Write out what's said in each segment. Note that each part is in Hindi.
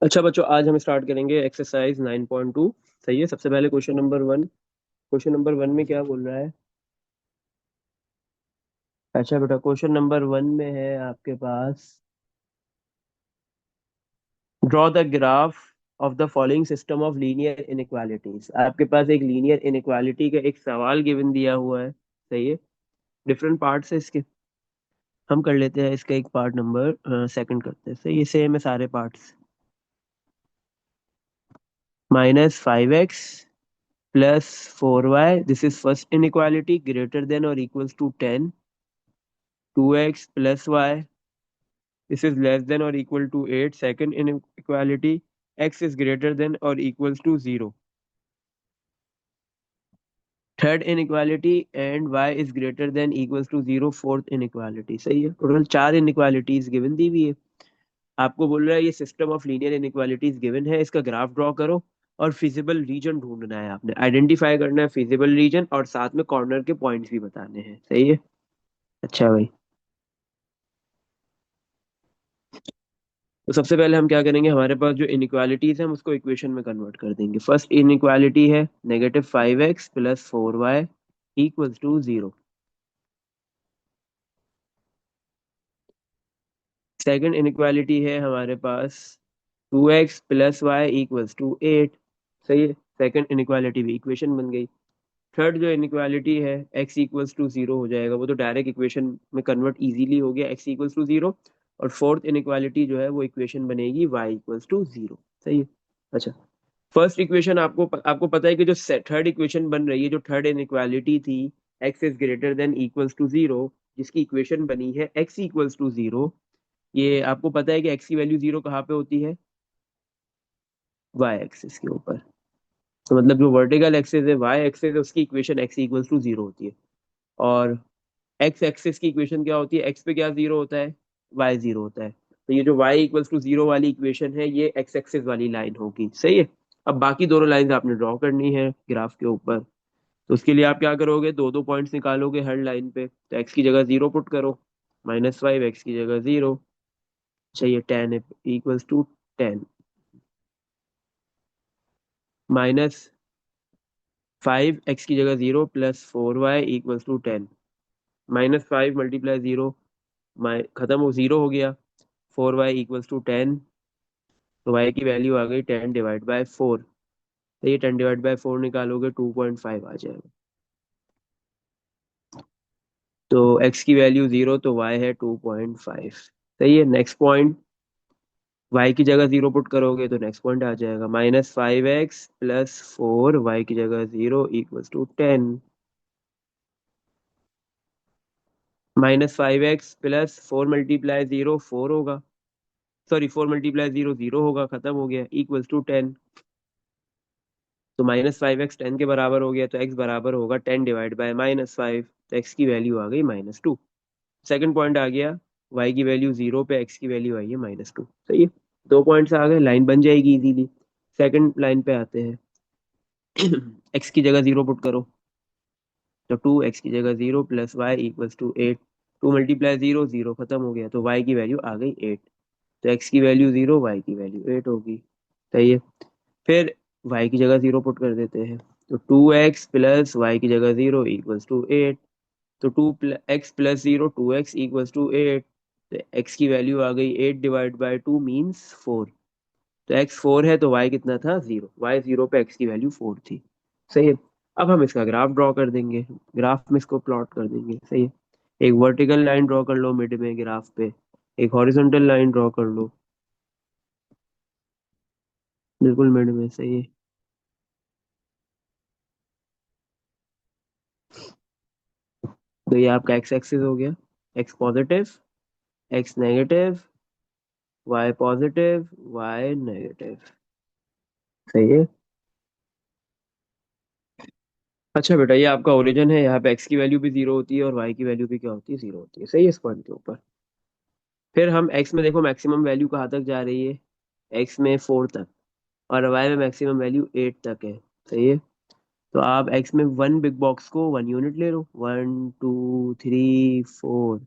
अच्छा बच्चों, आज हम स्टार्ट करेंगे एक्सरसाइज 9.2। सही है। सबसे पहले क्वेश्चन नंबर 1। क्वेश्चन नंबर 1 में क्या बोल रहा है? अच्छा बेटा, क्वेश्चन नंबर 1 में है आपके पास, draw the graph of the following system of linear inequalities. आपके पास एक लीनियर इनइक्वालिटी का एक सवाल गिवन दिया हुआ है। सही है। डिफरेंट पार्ट्स है इसके। हम कर लेते हैं इसका एक पार्ट नंबर सेकंड करते हैं। सही है, सेम है सारे parts. -5x plus 4y, this is first inequality, greater than और equals to 10। 2x plus y, this is less than or equal to 8, second inequality. X is greater than or equals to 0, third inequality, and y is greater than equals to 0, fourth inequality। सही है। टोटल 4 inequalities गिवन दी हुई है। आपको बोल रहा है ये system of linear inequalities given है, इसका ग्राफ ड्रॉ करो और फिजिबल रीजन ढूंढना है। आपने आइडेंटिफाई करना है फिजिबल रीजन, और साथ में कॉर्नर के पॉइंट्स भी बताने हैं। सही है। अच्छा भाई, तो सबसे पहले हम क्या करेंगे, हमारे पास जो इनइक्वालिटीज है हम उसको इक्वेशन में कन्वर्ट कर देंगे। फर्स्ट इनइक्वालिटी है -5x plus 4y equals to 0। Second inequality है हमारे पास 2x plus y equals to 8। सही है। सेकंड इनइक्वालिटी भी इक्वेशन बन गई। थर्ड जो इनइक्वालिटी है x इक्वल्स टू 0 हो जाएगा, वो तो डायरेक्ट इक्वेशन में कन्वर्ट इजीली हो गया, x इक्वल्स टू 0। और फोर्थ इनइक्वालिटी जो है वो इक्वेशन बनेगी y इक्वल्स टू 0। सही है। अच्छा, फर्स्ट इक्वेशन आपको पता है कि जो थर्ड इक्वेशन बन रही है, जो थर्ड इनइक्वालिटी थी, x is greater than equals to zero, जिसकी इक्वेशन बनी है एक्स इक्वल्स टू जीरो। ये आपको पता है कि एक्स की वैल्यू जीरो कहाँ पे होती है? वाई एक्सिस के ऊपर। तो मतलब जो वर्टिकल एक्सिस है, वाई एक्सिस है, उसकी equation x equals to zero होती है। और एक्स एक्सिस की इक्वेशन क्या होती है? एक्स पे क्या जीरो होता है? वाई जीरो होता है। तो ये जो वाई इक्वल्स टू जीरो वाली इक्वेशन है, ये एक्स एक्सिस वाली लाइन होगी। सही है। अब बाकी दोनों लाइन आपने ड्रॉ करनी है ग्राफ के ऊपर। तो उसके लिए आप क्या करोगे, दो दो पॉइंट्स निकालोगे हर लाइन पे। तो एक्स की जगह जीरो पुट करो, -5 एक्स की जगह जीरो। चाहिए 10 इक्वल्स टू 10, -5 एक्स की जगह zero plus 4y equals to 10। -5 multiply zero, खत्म हो, जीरो हो गया। 4y equals to 10। तो y की वैल्यू आ गई 10/4। तो ये 10/4 निकालोगे 2.5 आ जाएगा। तो x की वैल्यू जीरो, तो y है 2.5। सही है। नेक्स्ट पॉइंट, y की जगह जीरो पुट करोगे तो नेक्स्ट पॉइंट आ जाएगा -5x प्लस 4, y की जगह zero equals to 10। -5x plus 4 multiply zero 4 होगा, सॉरी 4 मल्टीप्लाई जीरो जीरो होगा, खत्म हो गया, इक्वल्स टू 10। तो -5x 10 के बराबर हो गया, तो x बराबर होगा 10/-5। तो x की वैल्यू आ गई -2। सेकंड पॉइंट आ गया, y की वैल्यू जीरो पे x की वैल्यू आई है -2। सही है। दो पॉइंट्स आ गए, लाइन बन जाएगी इजीली। सेकंड लाइन पे आते हैं। x की जगह जीरो पुट करो, तो 2x की जगह zero plus y equals to 8। 2 multiply zero zero, खत्म हो गया, तो y की वैल्यू आ गई 8। तो x की वैल्यू जीरो, y की वैल्यू 8 होगी। सही है। फिर y की जगह जीरो पुट कर देते हैं, तो 2x प्लस वाई की जगह जीरो इक्वल्स टू 8। तो x plus zero, 2x equals to 8। तो x की वैल्यू आ गई 8/2 मीन्स 4। तो x 4 है, तो y कितना था? जीरो। y जीरो पे x की वैल्यू 4 थी। सही है। अब हम इसका ग्राफ ड्रॉ कर देंगे, ग्राफ में इसको प्लॉट कर देंगे। सही है। एक वर्टिकल लाइन ड्रॉ कर लो मिड में ग्राफ पे, एक हॉरिजॉन्टल लाइन ड्रॉ कर लो बिल्कुल मिड में। सही है। तो ये आपका एक्स एक्सिस हो गया, x positive, x negative, y positive, y negative. सही है। अच्छा बेटा, ये आपका ओरिजिन है, यहाँ पे एक्स की वैल्यू भी जीरो होती है और वाई की वैल्यू भी क्या होती है? जीरो होती है। सही है। इस पॉइंट के ऊपर फिर हम एक्स में देखो मैक्सिमम वैल्यू कहाँ तक जा रही है? एक्स में 4 तक, और वाई में मैक्सिमम वैल्यू 8 तक है। सही है। तो आप एक्स में वन बिग बॉक्स को 1 यूनिट ले लो, 1 2 3 4।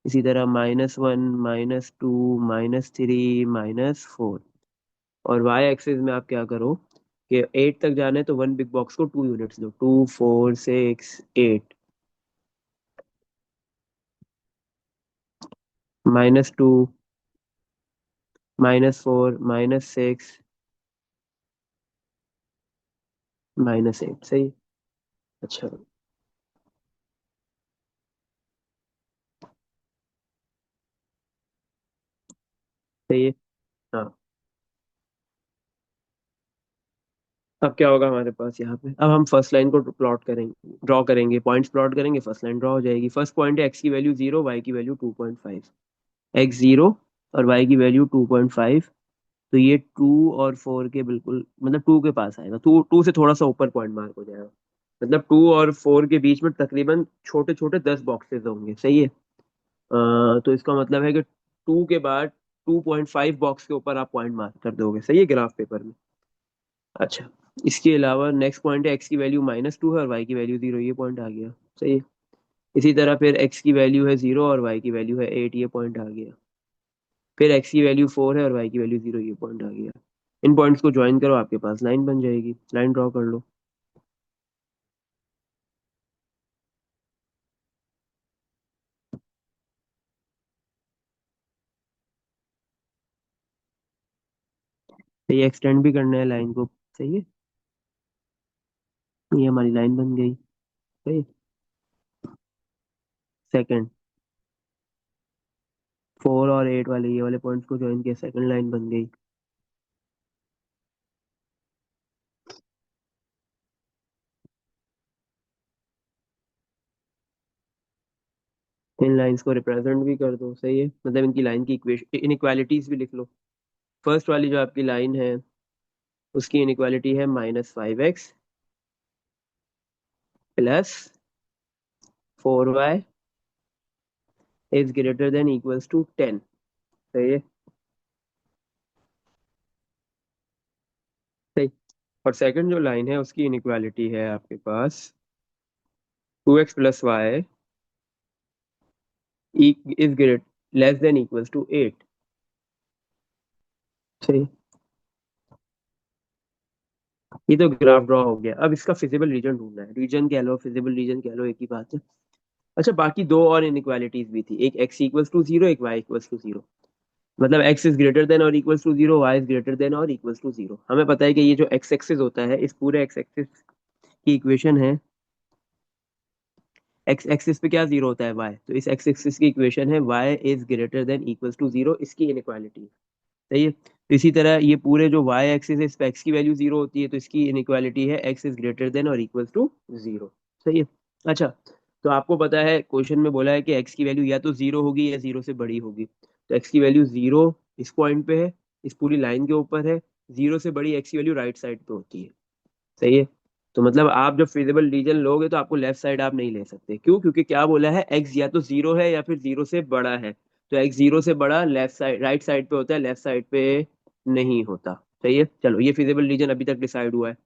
इसी तरह -1 -2 -3 -4। और वाई एक्सिस में आप क्या करो कि 8 तक जाना है तो वन बिग बॉक्स को 2 यूनिट्स दो, 2 4 6 8, -2, -4, -6, -8, सही। अच्छा, सही है। हाँ, अब क्या होगा हमारे पास यहाँ पे, अब हम फर्स्ट लाइन को प्लॉट करेंगे, ड्रॉ करेंगे, पॉइंट्स प्लॉट करेंगे, फर्स्ट लाइन ड्रॉ हो जाएगी। फर्स्ट पॉइंट है एक्स की वैल्यू 0, वाई की वैल्यू 2.5। एक्स 0 और वाई की वैल्यू 2.5। तो ये 2 और 4 के बिल्कुल मतलब 2 के पास आएगा, 2 से थोड़ा सा ऊपर पॉइंट मार्क हो जाएगा। मतलब 2 और 4 के बीच में तकरीबन छोटे छोटे 10 बॉक्सेस होंगे, सही है। तो इसका मतलब है कि 2 के बाद 2.5 बॉक्स के ऊपर आप पॉइंट मार्क कर दोगे, सही है, ग्राफ पेपर में। अच्छा, इसके अलावा नेक्स्ट पॉइंट है एक्स की वैल्यू -2 है और वाई की वैल्यू 0, ये पॉइंट आ गया, सही है। इसी तरह फिर एक्स की वैल्यू है 0 और वाई की वैल्यू है 8, ये पॉइंट आ गया। फिर एक्स की वैल्यू 4 है और वाई की वैल्यू 0, ये पॉइंट आ गया। इन पॉइंट्स को ज्वाइन करो, आपके पास लाइन बन जाएगी, लाइन ड्रॉ कर लो। तो ये एक्सटेंड भी करना है लाइन को, सही है। ये हमारी लाइन बन गई, सही है। सेकंड, 4 और 8 वाले ये वाले पॉइंट्स को ज्वाइन किया, सेकंड लाइन बन गई। इन लाइंस को रिप्रेजेंट भी कर दो, सही है, मतलब इनकी लाइन की इक्वेशन इनइक्वालिटीज भी लिख लो। फर्स्ट वाली जो आपकी लाइन है उसकी इनइक्वालिटी है -5x +4y is greater than equals to 10, सही है, सही। और सेकंड जो लाइन है उसकी इनइक्वालिटी है आपके पास 2x + y is great less than equals to 8, सही। ये तो ग्राफ ड्रॉ हो गया, अब इसका फिजिबल रीजन ढूंढना है, रीजन कह लो फिजिबल रीजन कह लो, एक ही बात है। अच्छा, बाकी दो और इनइक्वालिटीज भी थी, एक x = 0, एक y = 0। मतलब x इज ग्रेटर देन और equals to 0, y is greater than और इक्वल्स टू 0। हमें पता है कि ये जो x एक्सिस होता है, इस पूरे x एक्सिस की इक्वेशन है, x एक्सिस पे क्या 0 होता है, y, तो इस x एक्सिस की इक्वेशन है y is greater than equals to 0, इसकी इनइक्वालिटी, सही है। तो इसी तरह ये पूरे जो y एक्सिस है, इस पे x की वैल्यू 0 होती है, तो इसकी इनइक्वालिटी है x इज ग्रेटर देन और इक्वल्स टू 0, सही है। अच्छा, तो आपको पता है क्वेश्चन में बोला है कि x की वैल्यू या तो 0 होगी या 0 से बड़ी होगी। तो x की वैल्यू 0 इस पॉइंट पे है, इस पूरी लाइन के ऊपर है। 0 से बड़ी x की वैल्यू राइट साइड पे होती है, सही है। तो मतलब आप जब फिजिबल रीजन लोगे तो आपको लेफ्ट साइड आप नहीं ले सकते, क्यों? क्योंकि क्या बोला है, x या तो 0 है या फिर 0 से बड़ा है। तो x 0 से बड़ा लेफ्ट साइड राइट साइड पे होता है, लेफ्ट साइड पे नहीं होता, सही है। चलो, ये फिजिबल रीजन अभी तक डिसाइड हुआ है।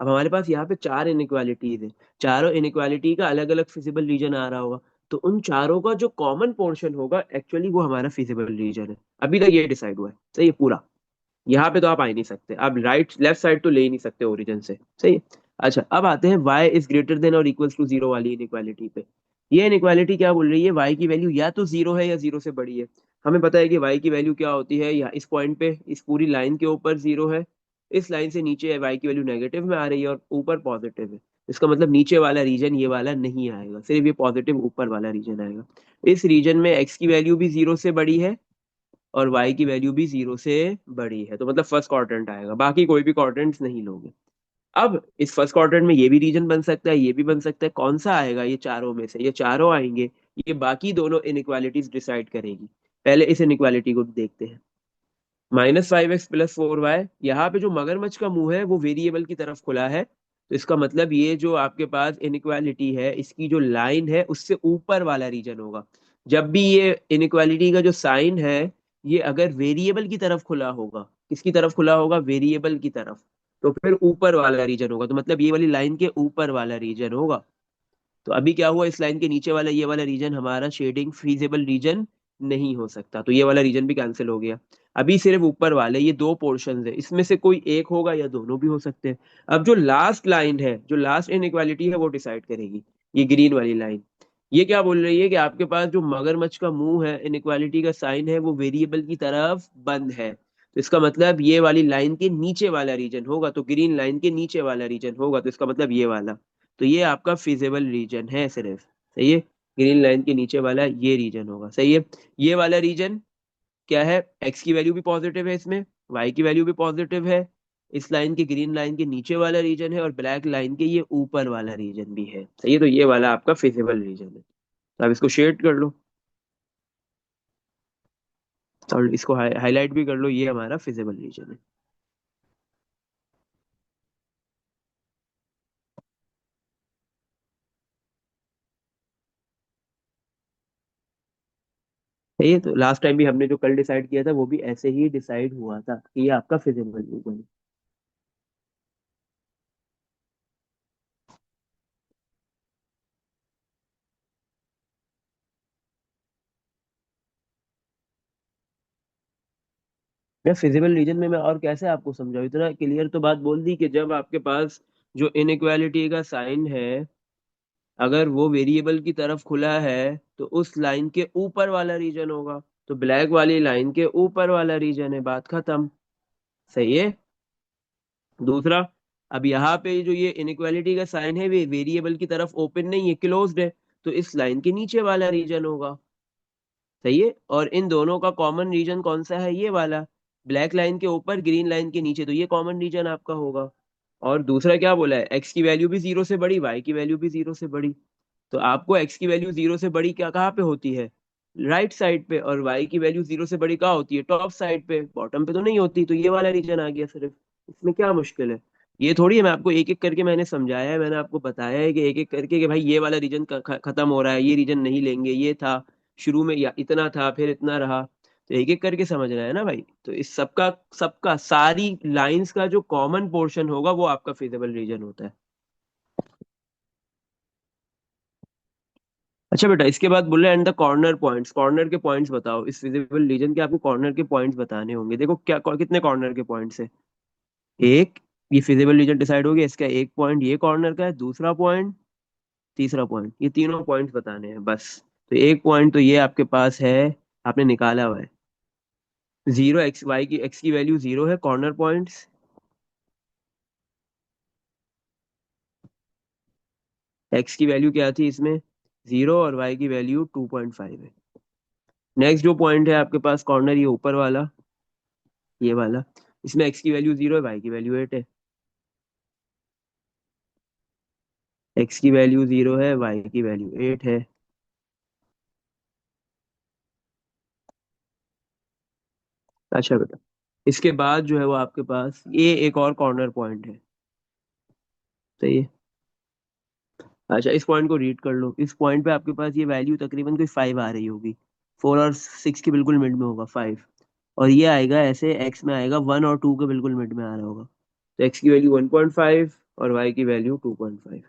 अब हमारे पास यहाँ पे 4 इनइक्वालिटीज है, चारों इनइक्वालिटी का अलग अलग फिजिबल रीजन आ रहा होगा। तो उन चारों का जो कॉमन पोर्शन होगा एक्चुअली वो हमारा फिजिबल रीजन है, अभी तक ये डिसाइड हुआ है, सही है पूरा। यहाँ पे तो आप आ ही नहीं सकते, आप राइट लेफ्ट साइड तो ले ही नहीं सकते ओरिजिन से, सही है। अच्छा, अब आते हैं y इज ग्रेटर देन और इक्वल्स टू 0 वाली इनइक्वालिटी पे। ये इनइक्वालिटी क्या बोल रही है, y की वैल्यू या तो 0 है या 0 से बड़ी है। हमें पता है कि y की वैल्यू क्या होती है, या इस पॉइंट पे इस पूरी लाइन के ऊपर 0 है, इस लाइन से नीचे y की वैल्यू नेगेटिव में आ रही है और ऊपर पॉजिटिव है। इसका मतलब नीचे वाला रीजन ये वाला नहीं आएगा, सिर्फ ये पॉजिटिव ऊपर वाला रीजन आएगा। इस रीजन में x की वैल्यू भी 0 से बड़ी है और y की वैल्यू भी 0 से बड़ी है, तो मतलब फर्स्ट क्वाड्रेंट आएगा, बाकी कोई भी क्वाड्रेंट्स नहीं लोगे। अब इस फर्स्ट क्वाड्रेंट में ये भी रीजन बन सकता है, ये भी बन सकता है, कौन सा आएगा, ये चारों में से ये चारों आएंगे। ये बाकी दोनों इनइक्वालिटीज डिसाइड करेगी। पहले इस इनइक्वालिटी को देखते हैं, -5x + 4y, यहाँ पे जो मगरमच्छ का मुंह है वो वेरिएबल की तरफ खुला है। तो इसका मतलब ये जो आपके पास इनइक्वालिटी है, इसकी जो लाइन है उससे ऊपर वाला रीजन होगा। जब भी ये इनइक्वालिटी का जो साइन है, ये अगर वेरिएबल की तरफ खुला होगा, किसकी तरफ खुला होगा, वेरिएबल की तरफ, तो फिर ऊपर वाला रीजन होगा, तो मतलब ये वाली लाइन के ऊपर वाला रीजन होगा। तो अभी क्या हुआ, इस लाइन के नीचे वाला ये वाला रीजन हमारा शेडिंग फीजिबल रीजन नहीं हो सकता, तो ये वाला रीजन भी कैंसिल हो गया। अभी सिर्फ ऊपर वाले ये दो पोर्शन है, इसमें से कोई एक होगा या दोनों भी हो सकते हैं। अब जो लास्ट लाइन है, जो लास्ट इनइक्वालिटी है, वो डिसाइड करेगी, ये ग्रीन वाली लाइन। ये क्या बोल रही है कि आपके पास जो मगरमच्छ का मुंह है, इनइक्वालिटी का साइन है, वो वेरिएबल की तरफ बंद है। तो इसका मतलब ये वाली लाइन के नीचे वाला रीजन होगा, तो ग्रीन लाइन के नीचे वाला रीजन होगा, तो इसका मतलब ये वाला। तो ये आपका फिजिबल रीजन है सिर्फ। सही है, ग्रीन लाइन के नीचे वाला ये रीजन होगा। सही है, ये वाला रीजन क्या है, एक्स की वैल्यू भी पॉजिटिव है इसमें, वाई की वैल्यू भी पॉजिटिव है। इस लाइन के, ग्रीन लाइन के नीचे वाला रीजन है, और ब्लैक लाइन के ये ऊपर वाला रीजन भी है। सही है, तो ये वाला आपका फिजिबल रीजन है। तो आप इसको शेड कर लो और इसको हाईलाइट भी कर लो, ये हमारा फिजिबल रीजन है। सही है, तो लास्ट टाइम भी हमने जो कल डिसाइड किया था वो भी ऐसे ही डिसाइड हुआ था कि ये आपका फिजिबल रीजन है। मैं फिजिबल रीजन में मैं और कैसे आपको समझाऊं, इतना क्लियर तो बात बोल दी कि जब आपके पास जो इनइक्वालिटी का साइन है, अगर वो वेरिएबल की तरफ खुला है, तो उस लाइन के ऊपर वाला रीजन होगा। तो ब्लैक वाली लाइन के ऊपर वाला रीजन है, बात खत्म। सही है। दूसरा, अब यहाँ पे जो ये इनइक्वालिटी का साइन है, वे वेरिएबल की तरफ ओपन नहीं है, क्लोज्ड है। तो इस लाइन के नीचे वाला रीजन होगा। सही है, और इन दोनों का कॉमन रीजन कौन सा है, ये वाला। ब्लैक लाइन के ऊपर, ग्रीन लाइन के नीचे, तो ये कॉमन रीजन आपका होगा। और दूसरा क्या बोला है, एक्स की वैल्यू भी जीरो से बड़ी, वाई की वैल्यू भी जीरो से बड़ी। तो आपको एक्स की वैल्यू जीरो से बड़ी क्या कहाँ पे होती है, राइट साइड पे, और वाई की वैल्यू जीरो से बड़ी कहाँ होती है, टॉप साइड पे, बॉटम पे तो नहीं होती। तो ये वाला रीजन आ गया सिर्फ, इसमें क्या मुश्किल है। ये थोड़ी है, मैं आपको एक एक करके मैंने समझाया है, मैंने आपको बताया है कि एक एक करके कि भाई ये वाला रीजन खत्म हो रहा है, ये रीजन नहीं लेंगे, ये था शुरू में, या इतना था फिर इतना रहा। तो एक एक करके समझना है ना भाई। तो इस सबका सबका सारी लाइंस का जो कॉमन पोर्शन होगा वो आपका फिजिबल रीजन होता है। अच्छा बेटा, इसके बाद बोले and the corner points, corner के पॉइंट्स बताओ, इस विजिबल रीजन के आपको कॉर्नर के पॉइंट्स बताने होंगे। देखो क्या कितने कॉर्नर के पॉइंट्स है, एक। ये फिजिबल रीजन डिसाइड हो गया, इसका एक पॉइंट ये कॉर्नर का है, दूसरा पॉइंट, तीसरा पॉइंट, ये तीनों पॉइंट्स बताने हैं बस। तो एक पॉइंट तो ये आपके पास है, आपने निकाला हुआ है, जीरो, एक्स वाई की, एक्स की वैल्यू जीरो है, कॉर्नर पॉइंट्स। एक्स की वैल्यू क्या थी इसमें, जीरो, और वाई की वैल्यू 2.5 है। नेक्स्ट जो पॉइंट है आपके पास कॉर्नर, ये ऊपर वाला, ये वाला, इसमें एक्स की वैल्यू जीरो है, वाई की वैल्यू 8 है। एक्स की वैल्यू जीरो है, वाई की वैल्यू 8 है। अच्छा बेटा, इसके बाद जो है वो आपके पास ये एक और कॉर्नर पॉइंट है। सही है। अच्छा, इस पॉइंट को रीड कर लो, इस पॉइंट पे आपके पास ये वैल्यू तकरीबन कोई 5 आ रही होगी, 4 और 6 के बिल्कुल मिड में होगा 5। और ये आएगा ऐसे, एक्स में आएगा 1 और 2 के बिल्कुल मिड में आ रहा होगा। तो एक्स की वैल्यू 1.5 और वाई की वैल्यू 2.5।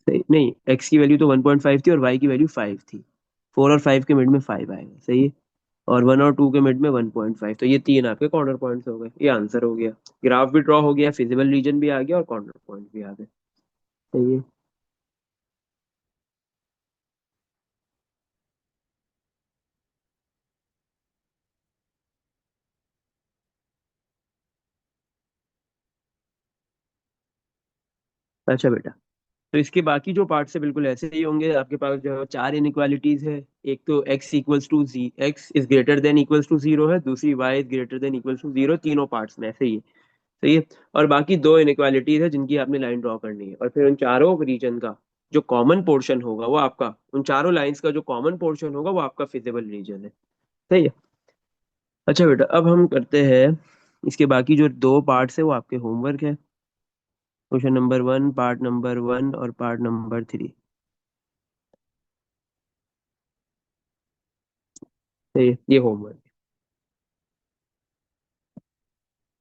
सही नहीं, एक्स की वैल्यू तो 1.5 थी और वाई की वैल्यू 5 थी। 4 और 5 के मिड में 5 आएगा। सही है, और 1 और 2 के मिड में 1.5। तो ये तीन आपके कॉर्नर पॉइंट्स हो गए, ये आंसर हो गया। ग्राफ भी ड्रॉ हो गया, फिजिबल रीजन भी आ गया, और कॉर्नर पॉइंट भी आ गए। सही है। अच्छा बेटा, तो इसके बाकी जो पार्ट है बिल्कुल ऐसे ही होंगे। आपके पास जो है चार इनइक्वालिटीज है। एक तो एक्स इक्वल्स टू जी, x is greater than equals to zero है, दूसरी y is greater than equals to zero, तीनों पार्ट्स में ऐसे ही है। सही है। और बाकी दो इनइक्वालिटीज है जिनकी आपने लाइन ड्रॉ करनी है, और फिर उन चारों रीजन का जो कॉमन पोर्शन होगा वो आपका, उन चारों लाइंस का जो कॉमन पोर्शन होगा वो आपका फिजिबल रीजन है। सही है। अच्छा बेटा, अब हम करते हैं इसके बाकी जो दो पार्ट्स है, वो आपके होमवर्क है। क्वेश्चन नंबर 1, पार्ट नंबर 1 और पार्ट नंबर 3। सही है, ये होमवर्क।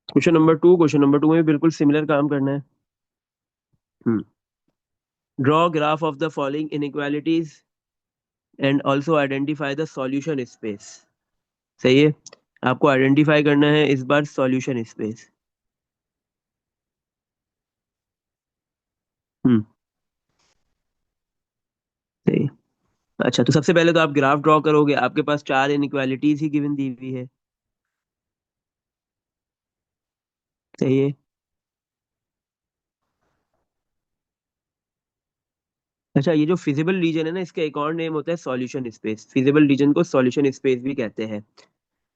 क्वेश्चन नंबर 2 में भी बिल्कुल सिमिलर काम करना है। Hmm. Draw graph of the following inequalities. And also identify the solution space. सही है, आपको आइडेंटिफाई करना है इस बार सॉल्यूशन स्पेस। हम्म। सही है। अच्छा, तो सबसे पहले तो आप ग्राफ ड्रॉ करोगे, आपके पास चार इनइक्वालिटीज ही गिवन दी हुई है। सही है। अच्छा, ये जो फिजिबल रीजन है ना, इसका एक और नेम होता है सॉल्यूशन स्पेस। फिजिबल रीजन को सॉल्यूशन स्पेस भी कहते हैं।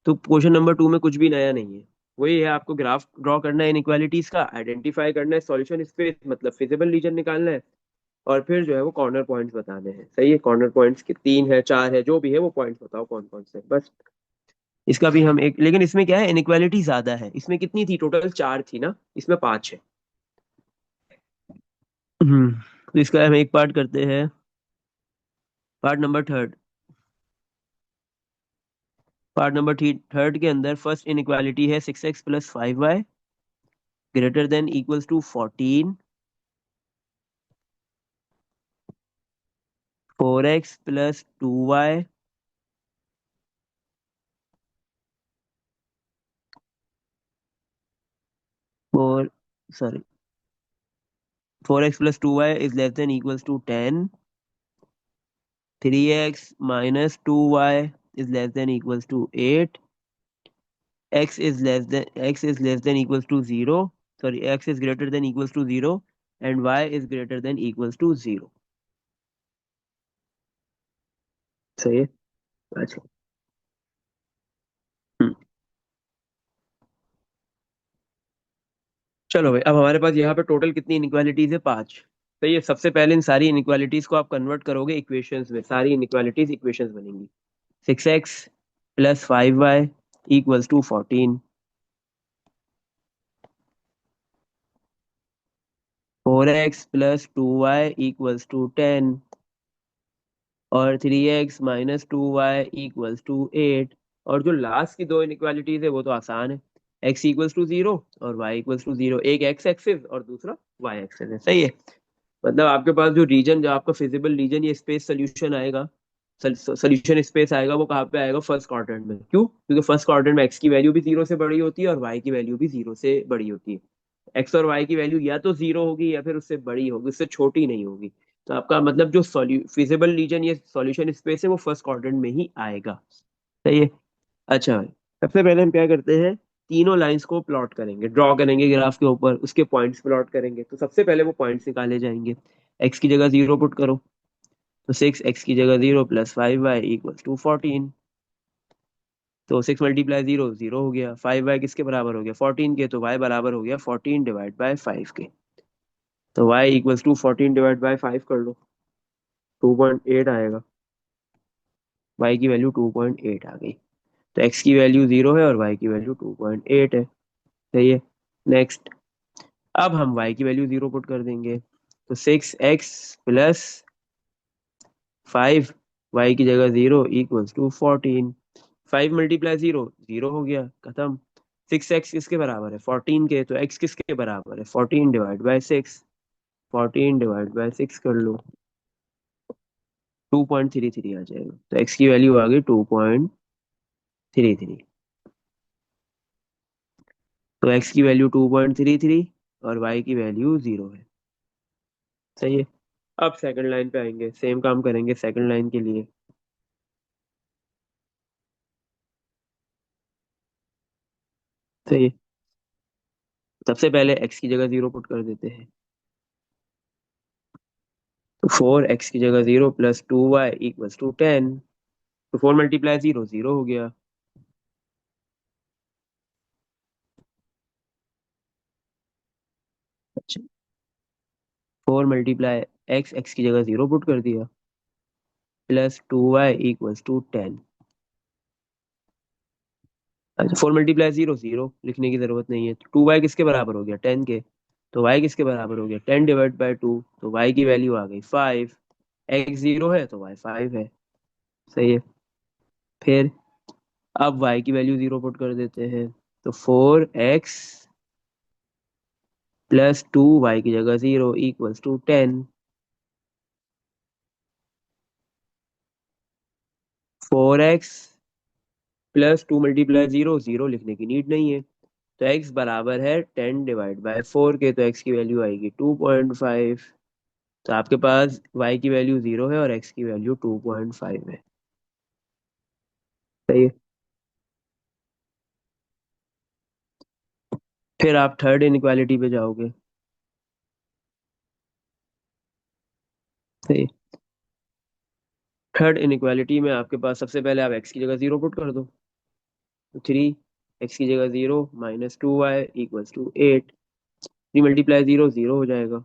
तो क्वेश्चन नंबर 2 में कुछ भी नया नहीं है। वही है, आपको ग्राफ ड्रॉ करना है इनइक्वालिटीज का, आइडेंटिफाई करना है सॉल्यूशन स्पेस मतलब फिजिबल रीजन निकालना है, और फिर जो है वो कॉर्नर पॉइंट्स बताने हैं। सही है, कॉर्नर पॉइंट्स के 3 है 4 है जो भी है वो पॉइंट्स बताओ कौन कौन से हैं। बस इसका भी हम एक, लेकिन इसमें क्या है, इनइक्वालिटी ज्यादा है। इसमें कितनी थी टोटल, 4 थी ना, इसमें 5 है। तो इसका हम एक पार्ट करते हैं, part number third. Part number third के अंदर फर्स्ट इनइक्वालिटी है 6x + 5y greater than equals to 14, 4x + 2y, 4 sorry 4x + 2y is less than equals to 10, 3x - 2y is less than equals to 8, x is less than equals to 0, sorry, x is greater than equals to 0, and y is greater than equals to 0। सही है। अच्छा। हम्म, चलो भाई, अब हमारे पास यहाँ पे टोटल कितनी इनइक्वालिटीज है, 5। तो ये सबसे पहले इन सारी इनइक्वालिटीज को आप कन्वर्ट करोगे इक्वेशंस में, सारी इनइक्वालिटीज इक्वेशंस बनेंगी। 6x + 5y equals to 14, 4x + 2y equals to 10, और 3x - 2y इक्वल्स टू 8। और जो लास्ट की दो इनइक्वालिटीज है वो तो आसान है, x = 0 और y = 0। एक एक्स एक्सिस और दूसरा वाई एक्सिस है। सही है, मतलब आपके पास जो रीजन, जो आपका फिजिबल रीजन, ये स्पेस सोल्यूशन आएगा, सोल्यूशन स्पेस आएगा, वो कहाँ पे आएगा, फर्स्ट क्वाड्रेंट में। क्यों? क्योंकि फर्स्ट क्वाड्रेंट में एक्स की वैल्यू भी 0 से बड़ी होती है और वाई की वैल्यू भी 0 से बड़ी होती है। एक्स और वाई की वैल्यू या तो 0 होगी या फिर उससे बड़ी होगी, उससे छोटी नहीं होगी। तो आपका मतलब जो फिजिबल रीजन, ये सॉल्यूशन स्पेस है, वो फर्स्ट क्वाड्रेंट में ही आएगा। सही है। अच्छा भाई, सबसे पहले हम क्या करते हैं, तीनों लाइंस को प्लॉट करेंगे, ड्रॉ करेंगे ग्राफ के ऊपर, उसके पॉइंट्स प्लॉट करेंगे। तो सबसे पहले वो पॉइंट्स निकाले जाएंगे। एक्स की जगह 0 पुट करो, तो 6x की जगह 0 + 5y इक्वल्स टू 14। तो 6 × 0 0 हो गया, 5y किसके बराबर हो गया, 14 के, तो y बराबर हो गया 14/5 के। तो y इक्वल्स टू 14/5 कर लो, 2.8 आएगा। y की वैल्यू 2.8 आ गई। तो x की वैल्यू 0 है और y की वैल्यू 2.8 है। सही है। नेक्स्ट, अब हम y की वैल्यू 0 पुट कर देंगे, तो 6x + 5, y की जगह 0 इक्वल्स टू 14। 5 × 0 0 हो गया, खत्म। 6x किसके बराबर है, 14 के, तो x किसके बराबर है, 14/6। 14/6 कर लो, 2.33 आ जाएगा। तो x की वैल्यू आ गई 2.33। तो x की वैल्यू 2.33 और y की वैल्यू 0 है। सही है। अब सेकंड लाइन पे आएंगे, सेम काम करेंगे सेकंड लाइन के लिए। सही है, सबसे पहले x की जगह 0 पुट कर देते हैं, तो 4x की जगह 0 + 2y इक्वल्स टू 10। तो 4 × 0 0 हो गया। अच्छा, 4 × x, x की जगह 0 पुट कर दिया, +2y इक्वल्स टू 10। अच्छा, 4 × 0 0, लिखने की जरूरत नहीं है। 2y किसके बराबर हो गया, 10 के, तो y किसके बराबर हो गया, 10/2, तो y की वैल्यू आ गई 5। x 0 है तो y 5 है। सही है। फिर अब y की वैल्यू 0 पुट कर देते हैं, तो 4x + 2, y की जगह 0 इक्वल्स टू 10। 4x प्लस 2 × 0, 0 लिखने की नीड नहीं है। तो x बराबर है 10/4 के, तो x की वैल्यू आएगी 2.5। तो आपके पास y की वैल्यू 0 है और x की वैल्यू 2.5 है। सही है। फिर आप थर्ड इनइक्वालिटी पे जाओगे। सही। थर्ड इनइक्वालिटी में आपके पास सबसे पहले आप x की जगह 0 पुट कर दो। तो 3x की जगह 0 -2y इक्वल्स टू 8। 3 × 0 0 हो जाएगा।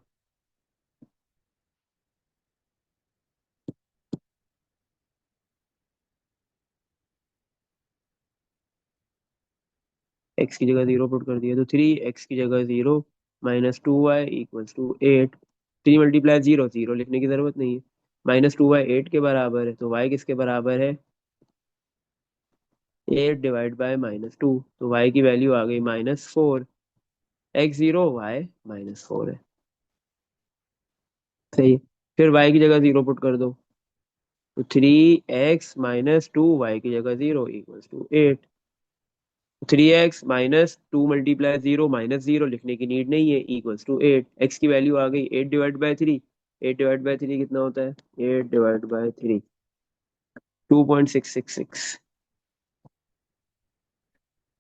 x की जगह 0 पुट कर दिया, तो 3x की जगह 0 -2y इक्वल्स टू 8। 3 × 0 0 लिखने की जरूरत नहीं है। -2y 8 के बराबर है, तो y किसके बराबर है? 8/-2, तो y की वैल्यू आ गई -4। x 0, y -4 है। सही है। फिर y की जगह 0 पुट कर दो। तो 3x - 2 y की जगह 0 इक्वल्स टू 8। 3x - 2 × 0 -0 लिखने की नीड नहीं है, इक्वल्स टू 8। x की वैल्यू आ गई 8/3। 8/3 कितना होता है? 8/3 2.666।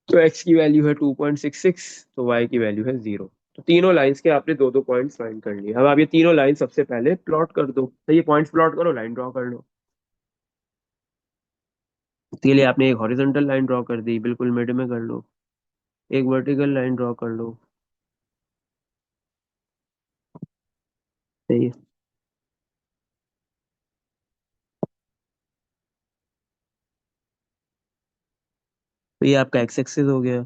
तो x की वैल्यू है 2.66, तो y की वैल्यू है 0। तो तीनों लाइंस के आपने दो दो पॉइंट्स फाइंड कर लिए। अब आप ये तीनों लाइन सबसे पहले प्लॉट कर दो। तो ये पॉइंट्स प्लॉट करो, लाइन ड्रॉ कर लो। इसके लिए आपने एक हॉरिजॉन्टल लाइन ड्रॉ कर दी, बिल्कुल मिड में कर लो। एक वर्टिकल लाइन ड्रॉ कर लो। सही है। तो ये आपका एक्स एक्सिस हो गया।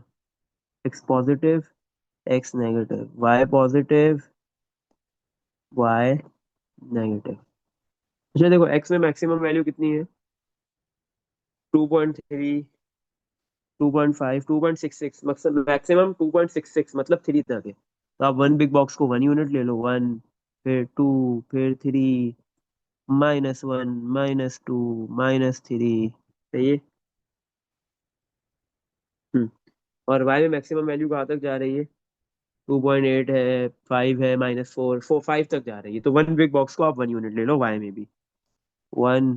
X positive, x negative, y positive, y negative. अच्छा देखो, एक्स में मैक्सिमम वैल्यू कितनी है? 2.3, 2.5, 2.66, मतलब मैक्सिमम 2.66, मतलब 3 तक है। तो आप वन बिग बॉक्स को 1 यूनिट ले लो। 1, फिर 2, फिर 3, -1, -2, -3। सही है। हम्म। और वाई में मैक्सिमम वैल्यू कहाँ तक जा रही है? 2.8 है, 5 है, -4, 5 तक जा रही है। तो वन बिग बॉक्स को आप 1 यूनिट ले लो वाई में भी। 1,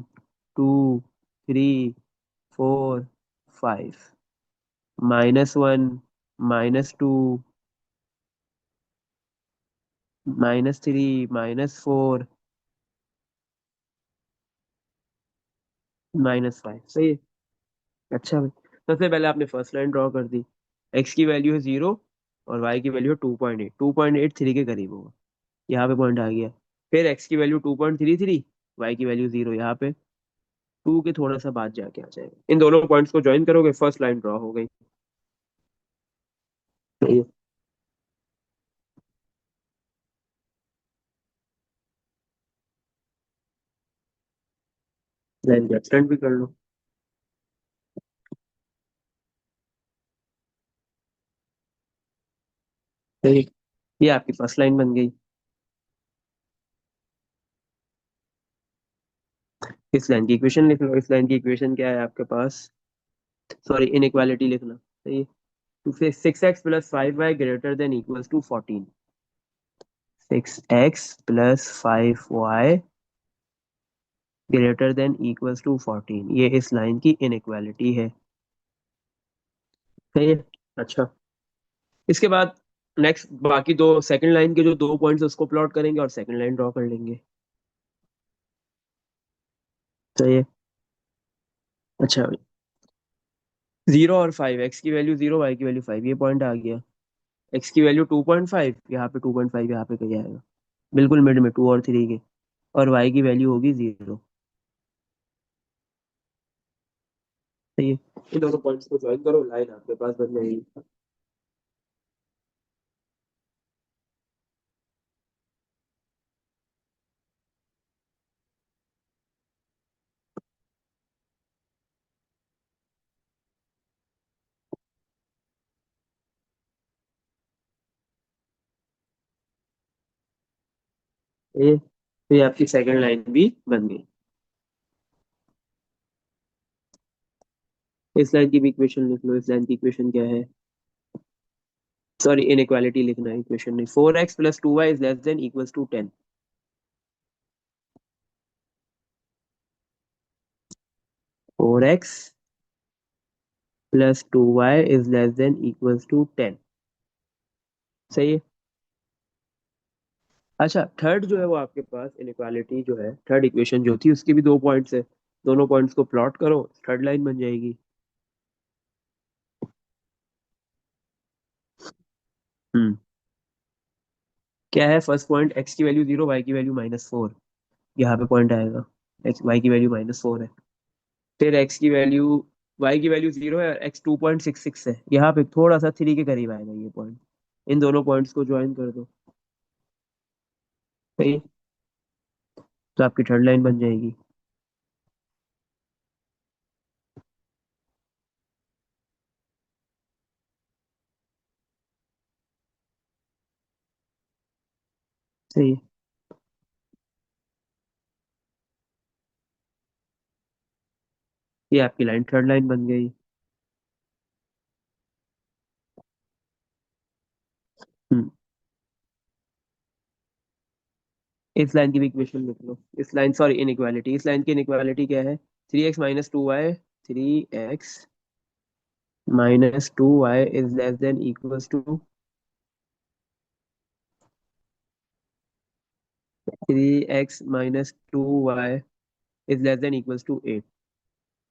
2, 3, 4, 5, -1, -2, -3, -4, -5। सही है। अच्छा भाई, सबसे पहले आपने फर्स्ट लाइन ड्रॉ कर दी। एक्स की वैल्यू है 0 और वाई की वैल्यू है 2.8। 2.8 3 के करीब होगा, यहाँ पे पॉइंट आ गया। फिर एक्स की वैल्यू 2.33, वाई की वैल्यू 0 यहाँ पे। 2 के थोड़ा सा बाद जाके आ जाएगा। इन दोनों पॉइंट्स को ज्वाइन करोगे, फर्स्ट लाइन ड्रॉ हो गई। सही है। लाइन को एक्सटेंड भी कर लो। सही है। ये आपकी फर्स्ट लाइन बन गई। इस लाइन की इक्वेशन लिख लो। इस लाइन की इक्वेशन क्या है आपके पास? सॉरी, इनइक्वालिटी लिखना। सही है। तो फिर 6x + 5y greater than equals to 14। 6x + 5y greater than equals to 14, ये इस लाइन की इनइक्वालिटी है। सही है। अच्छा, इसके बाद नेक्स्ट बाकी दो सेकंड लाइन के जो दो पॉइंट्स उसको प्लॉट करेंगे और सेकंड लाइन ड्रॉ कर लेंगे। सही है। अच्छा, 0 और 5, एक्स की वैल्यू 0, वाई की वैल्यू 5, ये पॉइंट आ गया। एक्स की वैल्यू 2.5, यहाँ पे 2.5 यहाँ पे कहीं आएगा, बिल्कुल मिड में 2 और 3 के। और वाई की वैल्यू होगी 0। सही है। इन दोनों पॉइंट्स को ज्वाइन करो, लाइन आपके पास बन जाएगी। सही है। तो ये आपकी सेकंड लाइन भी बन गई। इस लाइन की भी इक्वेशन लिख लो। इस लाइन की इक्वेशन क्या है? सॉरी, इनइक्वालिटी लिखना है, इक्वेशन नहीं। 4x + 2y is less than equals to 10। 4x + 2y is less than equals to 10। सही है। अच्छा, थर्ड जो है वो आपके पास इनइक्वालिटी जो है, थर्ड इक्वेशन जो थी उसकी भी दो पॉइंट्स है। दोनों पॉइंट्स को प्लॉट करो, थर्ड लाइन बन जाएगी। हम्म। क्या है फर्स्ट पॉइंट? एक्स की वैल्यू 0, वाई की वैल्यू -4। यहाँ पे पॉइंट आएगा। एक्स वाई की वैल्यू -4 है। फिर एक्स की वैल्यू, वाई की वैल्यू 0 है और एक्स 2.66 है। यहाँ पे थोड़ा सा 3 के करीब आएगा ये पॉइंट। इन दोनों पॉइंट्स को ज्वाइन कर दो। सही है। तो आपकी थर्ड लाइन बन जाएगी। सही है। ये आपकी लाइन थर्ड लाइन बन गई। हम्म। इस लाइन की भी इक्वेशन लिख लो। इस लाइन, सॉरी, इनइक्वालिटी, इस लाइन की इनइक्वालिटी क्या है? 3x - 2y, 3x - 2y is less than equals to 3x - 2y is less than equals to 8।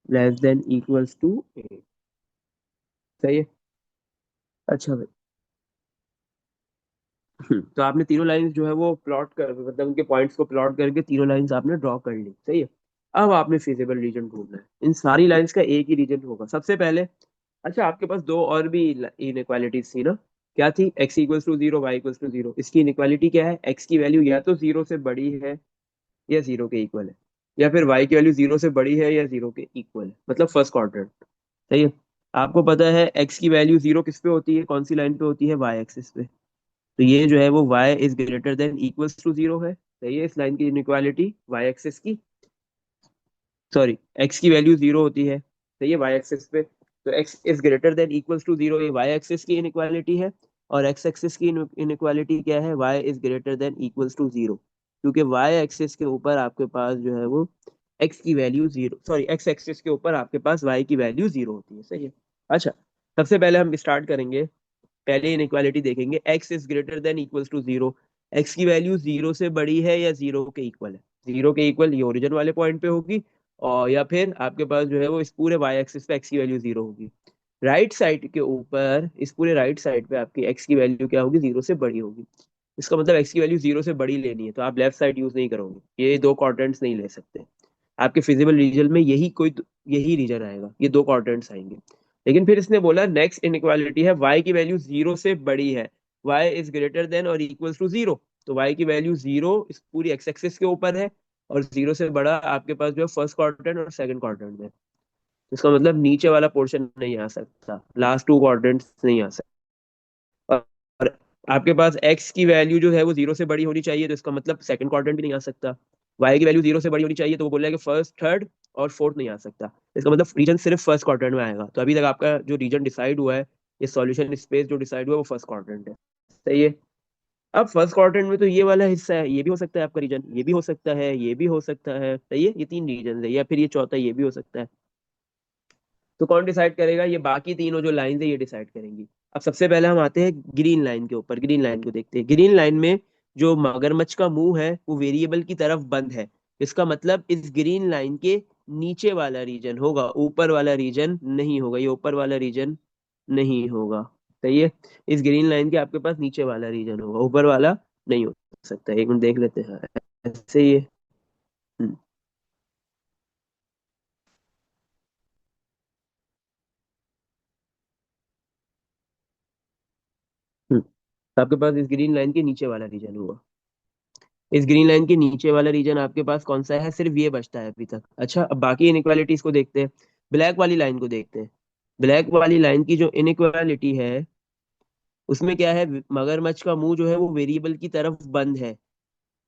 Less than equals to 8। सही है। अच्छा भाई। तो आपने तीनों लाइंस जो है वो प्लॉट कर, मतलब उनके पॉइंट्स को प्लॉट करके तीनों लाइंस आपने ड्रॉ कर ली। सही है। अब आपने फिजिबल रीजन ढूंढना है। इन सारी लाइंस का एक ही रीजन होगा सबसे पहले। अच्छा, आपके पास दो और भी इनइक्वालिटीज थी ना? क्या थी? x = 0, y = 0। इसकी इनइक्वालिटी क्या है? x की वैल्यू या तो 0 से बड़ी है या 0 के इक्वल है, या फिर y की वैल्यू 0 से बड़ी है या 0 के इक्वल है, मतलब फर्स्ट क्वाड्रेंट। सही है। आपको पता है x की वैल्यू 0 किस पे होती है, कौन सी लाइन पे होती है? y एक्सिस पे। तो ये जो है वो y is greater than equals to 0 है। सही है। इस लाइन की इनइक्वालिटी y एक्सिस की, सॉरी, x की वैल्यू 0 होती है। सही है, y एक्सिस पे। तो x is greater than equals to 0, ये y एक्सिस की इनइक्वालिटी है। और x एक्सिस की इनइक्वालिटी क्या है? y is greater than equals to 0। क्योंकि y एक्सिस के ऊपर आपके पास जो है वो x की वैल्यू 0, सॉरी, x एक्सिस के ऊपर आपके पास y की वैल्यू 0 होती है। सही है। अच्छा, सबसे पहले हम स्टार्ट करेंगे। पहले इनइक्वालिटी देखेंगे, x is greater than equals to 0। x की वैल्यू 0 से बड़ी है या 0 के इक्वल है? 0 के इक्वल, ये ओरिजिन वाले पॉइंट पे होगी। और या फिर आपके पास जो है वो इस पूरे y एक्सिस पे x की वैल्यू 0 होगी। राइट साइड के ऊपर, इस पूरे राइट साइड पे आपकी x की वैल्यू क्या होगी? 0 से बड़ी होगी। इसका मतलब x की वैल्यू 0 से बड़ी लेनी है, तो आप लेफ्ट साइड यूज नहीं करोगे, ये दो क्वाड्रेंट्स नहीं ले सकते। आपके फिजिबल रीजन में यही रीजन आएगा, ये दो क्वाड्रेंट्स आएंगे। लेकिन फिर इसने बोला नेक्स्ट इनइक्वालिटी है, y की वैल्यू 0 से बड़ी है, y इज ग्रेटर देन और इक्वल्स टू 0। तो y की वैल्यू 0 इस पूरी एक्स एक्सिस के ऊपर है, और 0 से बड़ा आपके पास जो है फर्स्ट क्वाड्रेंट और सेकंड क्वाड्रेंट में। इसका मतलब नीचे वाला पोर्शन नहीं आ सकता, लास्ट टू क्वाड्रेंट्स नहीं आ सकता। और आपके पास x की वैल्यू जो है वो 0 से बड़ी होनी चाहिए, तो इसका मतलब सेकंड क्वाड्रेंट भी नहीं आ सकता। y की वैल्यू 0 से बड़ी होनी चाहिए, तो वो बोल रहा है कि फर्स्ट, थर्ड और फोर्थ नहीं आ सकता। इसका मतलब रीजन सिर्फ फर्स्ट क्वाड्रेंट में आएगा। तो अभी तक आपका जो रीजन डिसाइड हुआ है, ये सॉल्यूशन स्पेस जो डिसाइड हुआ है वो फर्स्ट क्वाड्रेंट है। सही है। अब फर्स्ट क्वाड्रेंट में तो ये वाला हिस्सा है, ये भी हो सकता है आपका रीजन, ये भी हो सकता है, ये भी हो सकता है। सही है, ये तीन रीजन है, या फिर ये चौथा ये भी हो सकता है। तो कौन डिसाइड करेगा? ये बाकी तीनों जो लाइन है ये डिसाइड करेंगी। अब सबसे पहले हम आते हैं ग्रीन लाइन के ऊपर। ग्रीन लाइन को देखते हैं। ग्रीन लाइन में जो मगरमच्छ का मुंह है वो वेरिएबल की तरफ बंद है। इसका मतलब इस ग्रीन लाइन के नीचे वाला रीजन होगा, ऊपर वाला रीजन नहीं होगा। ये ऊपर वाला रीजन नहीं होगा। सही है। इस ग्रीन लाइन के आपके पास नीचे वाला रीजन होगा, ऊपर वाला नहीं हो सकता। एक मिनट देख लेते हैं। ऐसे ही है। हम्म, तो आपके पास इस ग्रीन लाइन के नीचे वाला रीजन होगा। इस ग्रीन लाइन के नीचे वाला रीजन आपके पास कौन सा है? सिर्फ ये बचता है अभी तक। अच्छा, अब बाकी इनइक्वालिटीज को देखते हैं। ब्लैक वाली लाइन को देखते हैं। ब्लैक वाली लाइन की जो इनइक्वालिटी है उसमें क्या है? मगरमच्छ का मुंह जो है वो वेरिएबल की तरफ बंद है।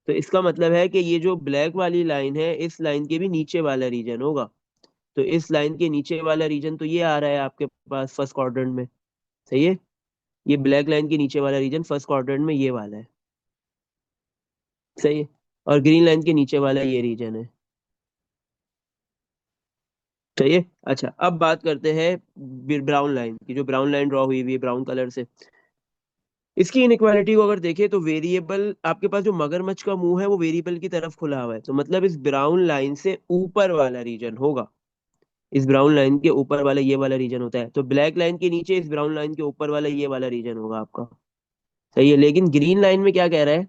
तो इसका मतलब है कि ये जो ब्लैक वाली लाइन है, इस लाइन के भी नीचे वाला रीजन होगा। तो इस लाइन के नीचे वाला रीजन तो ये आ रहा है आपके पास फर्स्ट क्वाड्रेंट में। सही है। ये ब्लैक लाइन के नीचे वाला रीजन फर्स्ट क्वाड्रेंट में ये वाला है। सही है। और ग्रीन लाइन के नीचे वाला ये रीजन है। सही है। अच्छा, अब बात करते हैं ब्राउन लाइन की, जो ब्राउन लाइन ड्रॉ हुई हुई है ब्राउन कलर से। इसकी इनइक्वालिटी को अगर देखें तो वेरिएबल आपके पास जो मगरमच्छ का मुंह है वो वेरिएबल की तरफ खुला हुआ है, तो मतलब इस ब्राउन लाइन से ऊपर वाला रीजन होगा। इस ब्राउन लाइन के ऊपर वाला ये वाला रीजन होता है, तो ब्लैक लाइन के नीचे इस ब्राउन लाइन के ऊपर वाला ये वाला रीजन होगा आपका। सही है। लेकिन ग्रीन लाइन में क्या कह रहा है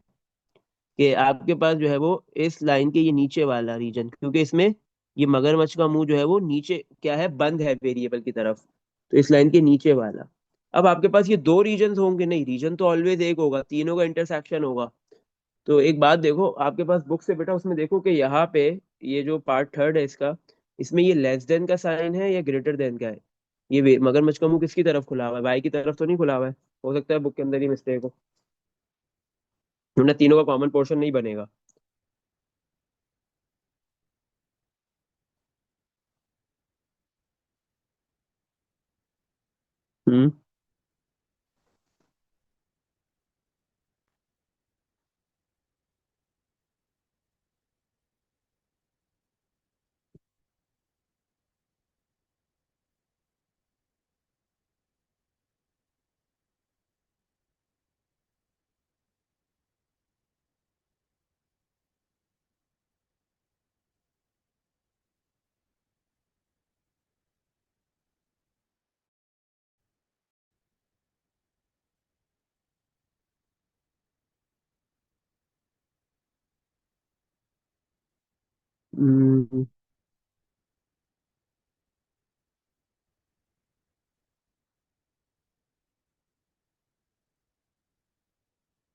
कि आपके पास जो है वो इस लाइन के ये नीचे वाला रीजन, क्योंकि इसमें ये मगरमच्छ का मुंह जो है वो नीचे क्या है, बंद है वेरिएबल की तरफ, तो इस लाइन के नीचे वाला। अब आपके पास ये दो रीजन होंगे? नहीं, रीजन तो ऑलवेज एक होगा, तीनों का इंटरसेक्शन होगा। तो एक बात देखो आपके पास बुक से बेटा, उसमें देखो कि यहाँ पे ये जो पार्ट थर्ड है इसका, इसमें ये लेस देन का साइन है या ग्रेटर देन का है? ये मगरमच्छ का मुंह किसकी तरफ खुला हुआ है? वाई की तरफ तो नहीं खुला हुआ है? हो सकता है बुक के अंदर ही मिस्टेक हो, वरना तीनों का कॉमन पोर्शन नहीं बनेगा। हम्म। हम्म,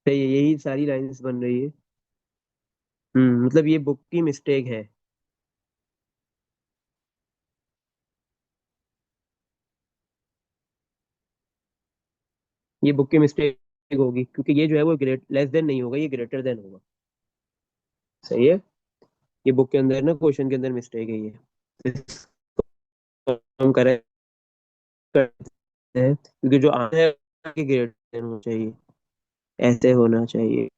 सही है, यही सारी लाइंस बन रही है। मतलब ये बुक की मिस्टेक है। ये बुक की मिस्टेक होगी, क्योंकि ये जो है वो ग्रेट लेस देन नहीं होगा, ये ग्रेटर देन होगा। सही है। ये बुक के अंदर ना क्वेश्चन के अंदर मिस्टेक है ये। इसको हम करेक्ट करते हैं, क्योंकि जो आंसर है कि ग्रेटर देन होना चाहिए, ऐसे होना चाहिए।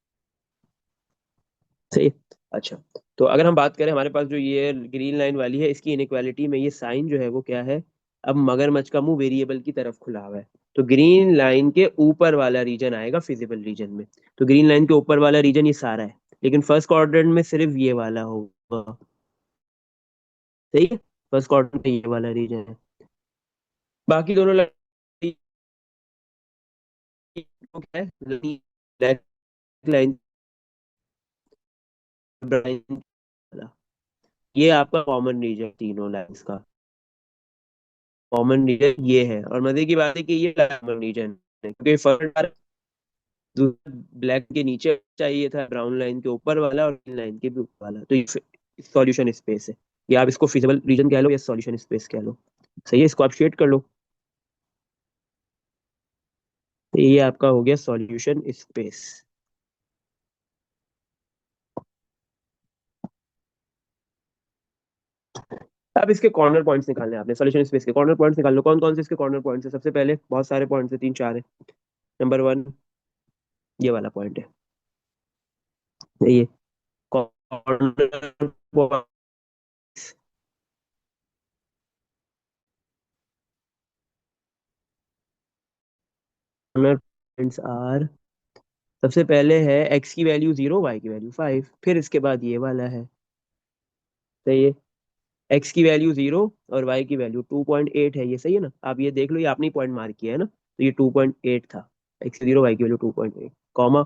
सही है। अच्छा, तो अगर हम बात करें, हमारे पास जो ये ग्रीन लाइन वाली है इसकी इनइक्वालिटी में ये साइन जो है वो क्या है? अब मगरमच्छ का मुंह वेरिएबल की तरफ खुला हुआ है, तो ग्रीन लाइन के ऊपर वाला रीजन आएगा फिजिबल रीजन में। तो ग्रीन लाइन के ऊपर वाला रीजन ये सारा है, लेकिन फर्स्ट क्वाड्रेंट में सिर्फ ये वाला होगा। सही है। फर्स्ट क्वाड्रेंट में ये वाला रीजन है। बाकी दोनों लाइन क्या है? ब्लैक लाइन, ब्राउन वाला, ये आपका कॉमन रीजन तीनों लाइंस का। कॉमन रीजन ये है, और मजे की बात है कि ये कॉमन रीजन है, क्योंकि फर्स्ट ब्लैक के नीचे चाहिए था, ब्राउन लाइन के ऊपर वाला और ग्रीन लाइन के भी ऊपर वाला, तो ये सॉल्यूशन स्पेस है। या आप इसको फिजिबल रीजन कह लो या सॉल्यूशन स्पेस कह लो। सही है, इसको आप शेड कर लो। तो ये आपका हो गया सॉल्यूशन स्पेस। अब इसके कॉर्नर पॉइंट्स निकालने हैं आपने, सॉल्यूशन स्पेस के कॉर्नर पॉइंट्स निकाल लो। कौन कौन से इसके कॉर्नर पॉइंट्स है? सबसे पहले बहुत सारे पॉइंट्स है, तीन चार है। नंबर वन, ये वाला पॉइंट है। ये कॉर्नर पॉइंट्स आर, सबसे पहले है एक्स की वैल्यू 0, वाई की वैल्यू 5, फिर इसके बाद ये वाला है। सही है। एक्स की वैल्यू 0 और वाई की वैल्यू 2.8 है, ये सही है ना? आप ये देख लो, ये आपने पॉइंट मार्क किया है ना, तो ये 2.8 था। एक्स की 0, वाई की वैल्यू 2.8, कॉमा।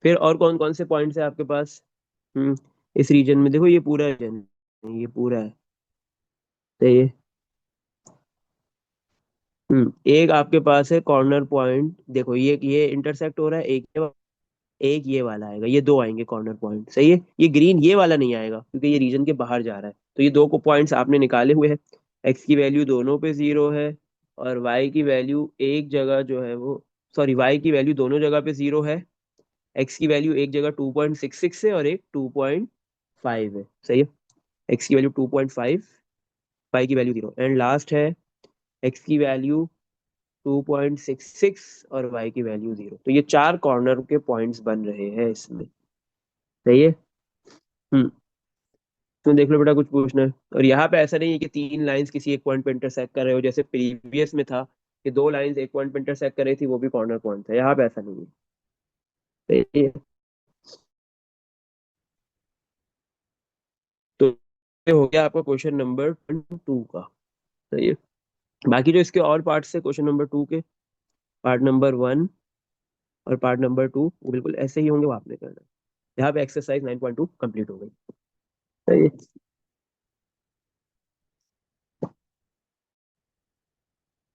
फिर और कौन कौन से पॉइंट्स है आपके पास? हम्म इस रीजन में देखो, ये पूरा रीजन, ये पूरा है। सही है। एक आपके पास है कॉर्नर पॉइंट, देखो ये इंटरसेक्ट हो रहा है, एक ये वाला आएगा, ये दो आएंगे कॉर्नर पॉइंट। सही है। ये ग्रीन ये वाला नहीं आएगा, क्योंकि ये रीजन के बाहर जा रहा है, तो ये दो को पॉइंट्स आपने निकाले हुए हैं। एक्स की वैल्यू दोनों पे 0 है, और वाई की वैल्यू एक जगह जो है वो, सॉरी, वाई की वैल्यू दोनों जगह पे 0 है। एक्स की वैल्यू एक जगह 2.66 है और एक 2.5 है। सही है। एक्स की वैल्यू 2.5 y की वैल्यू 0 एंड लास्ट है x की वैल्यू 2.66 और y की वैल्यू 0। तो ये चार कॉर्नर के पॉइंट्स बन रहे हैं इसमें। सही है। हम्म। तुम देख लो बेटा, कुछ पूछना है? और यहाँ पे ऐसा नहीं है कि तीन लाइंस किसी एक पॉइंट पे इंटरसेक्ट कर रहे हो, जैसे प्रीवियस में था कि दो लाइंस एक पॉइंट पे इंटरसेक्ट कर रही थी, वो भी कॉर्नर पॉइंट था। यहाँ पे ऐसा नहीं है। सही है। तो ये हो गया आपका क्वेश्चन नंबर 2 का। सही है। बाकी जो इसके और पार्ट्स है क्वेश्चन नंबर 2 के, पार्ट नंबर 1 और पार्ट नंबर 2, वो बिल्कुल ऐसे ही होंगे, वो आपने करना है। यहाँ पे एक्सरसाइज 9.2 कंप्लीट हो गई। सही है।